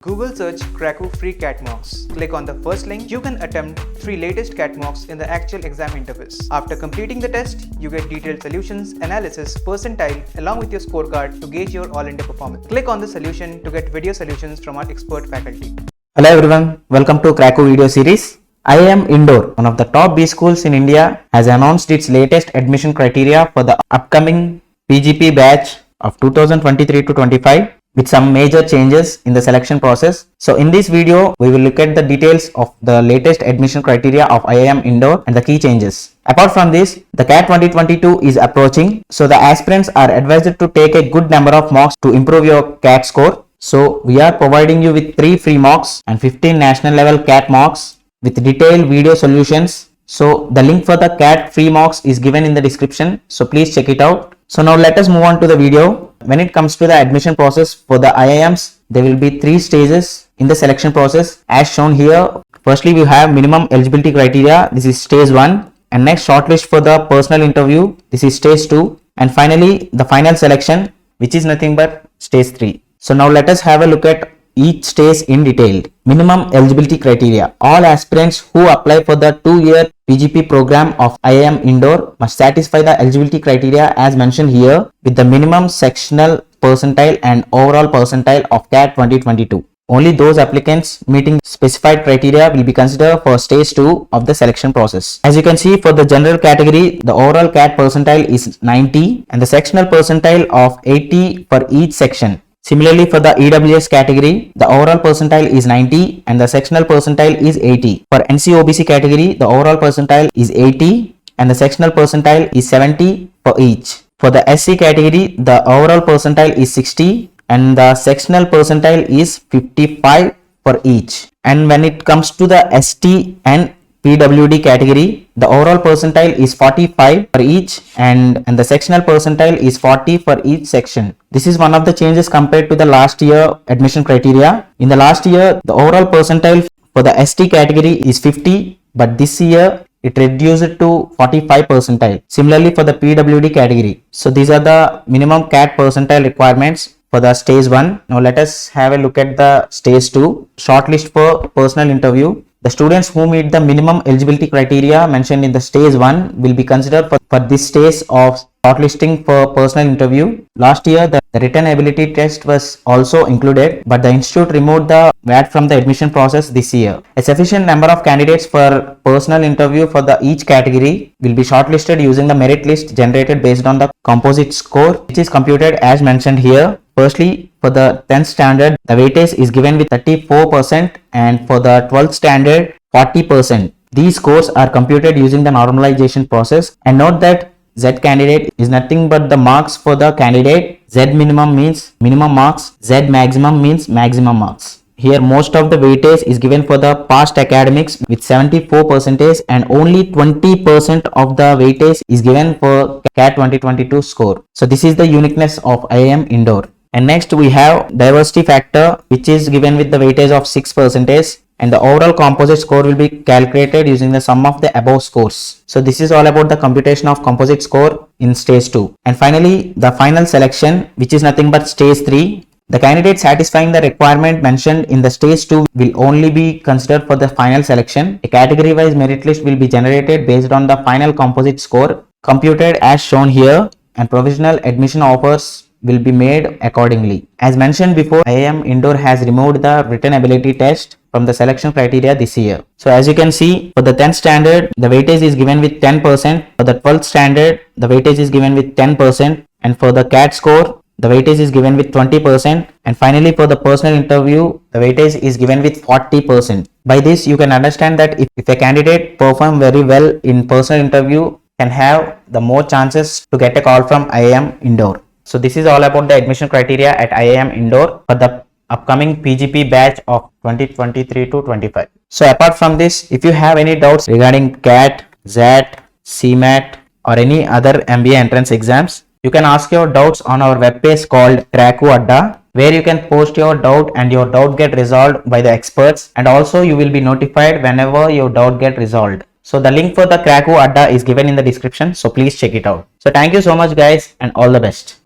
Google search Krakow free CAT mocks. Click on the first link. You can attempt 3 latest CAT mocks in the actual exam interface. After completing the test, you get detailed solutions, analysis, percentile along with your scorecard to gauge your all-India performance. Click on the solution to get video solutions from our expert faculty. Hello everyone, welcome to Krakow video series. IIM Indore, one of the top B schools in India, has announced its latest admission criteria for the upcoming PGP batch of 2023 to 25 with some major changes in the selection process. So in this video, we will look at the details of the latest admission criteria of IIM Indore and the key changes. Apart from this, the CAT 2022 is approaching, so the aspirants are advised to take a good number of mocks to improve your CAT score. So we are providing you with 3 free mocks and 15 national level CAT mocks with detailed video solutions. So the link for the CAT free mocks is given in the description, so please check it out. So now let us move on to the video. When it comes to the admission process for the IIMs, there will be 3 stages in the selection process as shown here. Firstly, we have minimum eligibility criteria. This is stage 1, and next shortlist for the personal interview. This is stage 2, and finally the final selection, which is nothing but stage 3. So now let us have a look at each stage in detail. Minimum eligibility criteria. All aspirants who apply for the 2-year PGP program of IIM Indore must satisfy the eligibility criteria as mentioned here with the minimum sectional percentile and overall percentile of CAT 2022. Only those applicants meeting specified criteria will be considered for stage 2 of the selection process. As you can see, for the general category, the overall CAT percentile is 90 and the sectional percentile of 80 for each section. Similarly, for the EWS category, the overall percentile is 90 and the sectional percentile is 80. For NC/OBC category, the overall percentile is 80 and the sectional percentile is 70 for each. For the SC category, the overall percentile is 60 and the sectional percentile is 55 for each. And when it comes to the ST and PWD category, the overall percentile is 45 for each and the sectional percentile is 40 for each section. This is one of the changes compared to the last year admission criteria. In the last year, the overall percentile for the ST category is 50, but this year it reduced to 45 percentile. Similarly for the PWD category. So these are the minimum CAT percentile requirements for the stage 1. Now let us have a look at the stage 2. Shortlist for personal interview. The students who meet the minimum eligibility criteria mentioned in the stage 1 will be considered for this stage of shortlisting for personal interview. Last year, the written ability test was also included, but the institute removed the VAT from the admission process this year. A sufficient number of candidates for personal interview for each category will be shortlisted using the merit list generated based on the composite score, which is computed as mentioned here. Firstly, for the 10th standard, the weightage is given with 34% and for the 12th standard, 40%. These scores are computed using the normalization process, and note that Z candidate is nothing but the marks for the candidate. Z minimum means minimum marks, Z maximum means maximum marks. Here most of the weightage is given for the past academics with 74% and only 20% of the weightage is given for CAT 2022 score. So this is the uniqueness of IIM Indore. And next we have diversity factor, which is given with the weightage of 6%, and the overall composite score will be calculated using the sum of the above scores. So this is all about the computation of composite score in stage 2. And finally the final selection, which is nothing but stage 3. The candidate satisfying the requirement mentioned in the stage 2 will only be considered for the final selection. A category wise merit list will be generated based on the final composite score computed as shown here, and provisional admission offers will be made accordingly. As mentioned before, IIM Indore has removed the written ability test from the selection criteria this year. So as you can see, for the 10th standard, the weightage is given with 10%. For the 12th standard, the weightage is given with 10%. And for the CAT score, the weightage is given with 20%. And finally, for the personal interview, the weightage is given with 40%. By this, you can understand that if a candidate perform very well in personal interview, can have the more chances to get a call from IIM Indore. So this is all about the admission criteria at IIM Indore for the upcoming PGP batch of 2023 to 25. So apart from this, if you have any doubts regarding CAT, ZAT, CMAT or any other MBA entrance exams, you can ask your doubts on our webpage called Krakow Adda, where you can post your doubt and your doubt get resolved by the experts, and also you will be notified whenever your doubt get resolved. So the link for the Krakow Adda is given in the description, so please check it out. So thank you so much guys and all the best.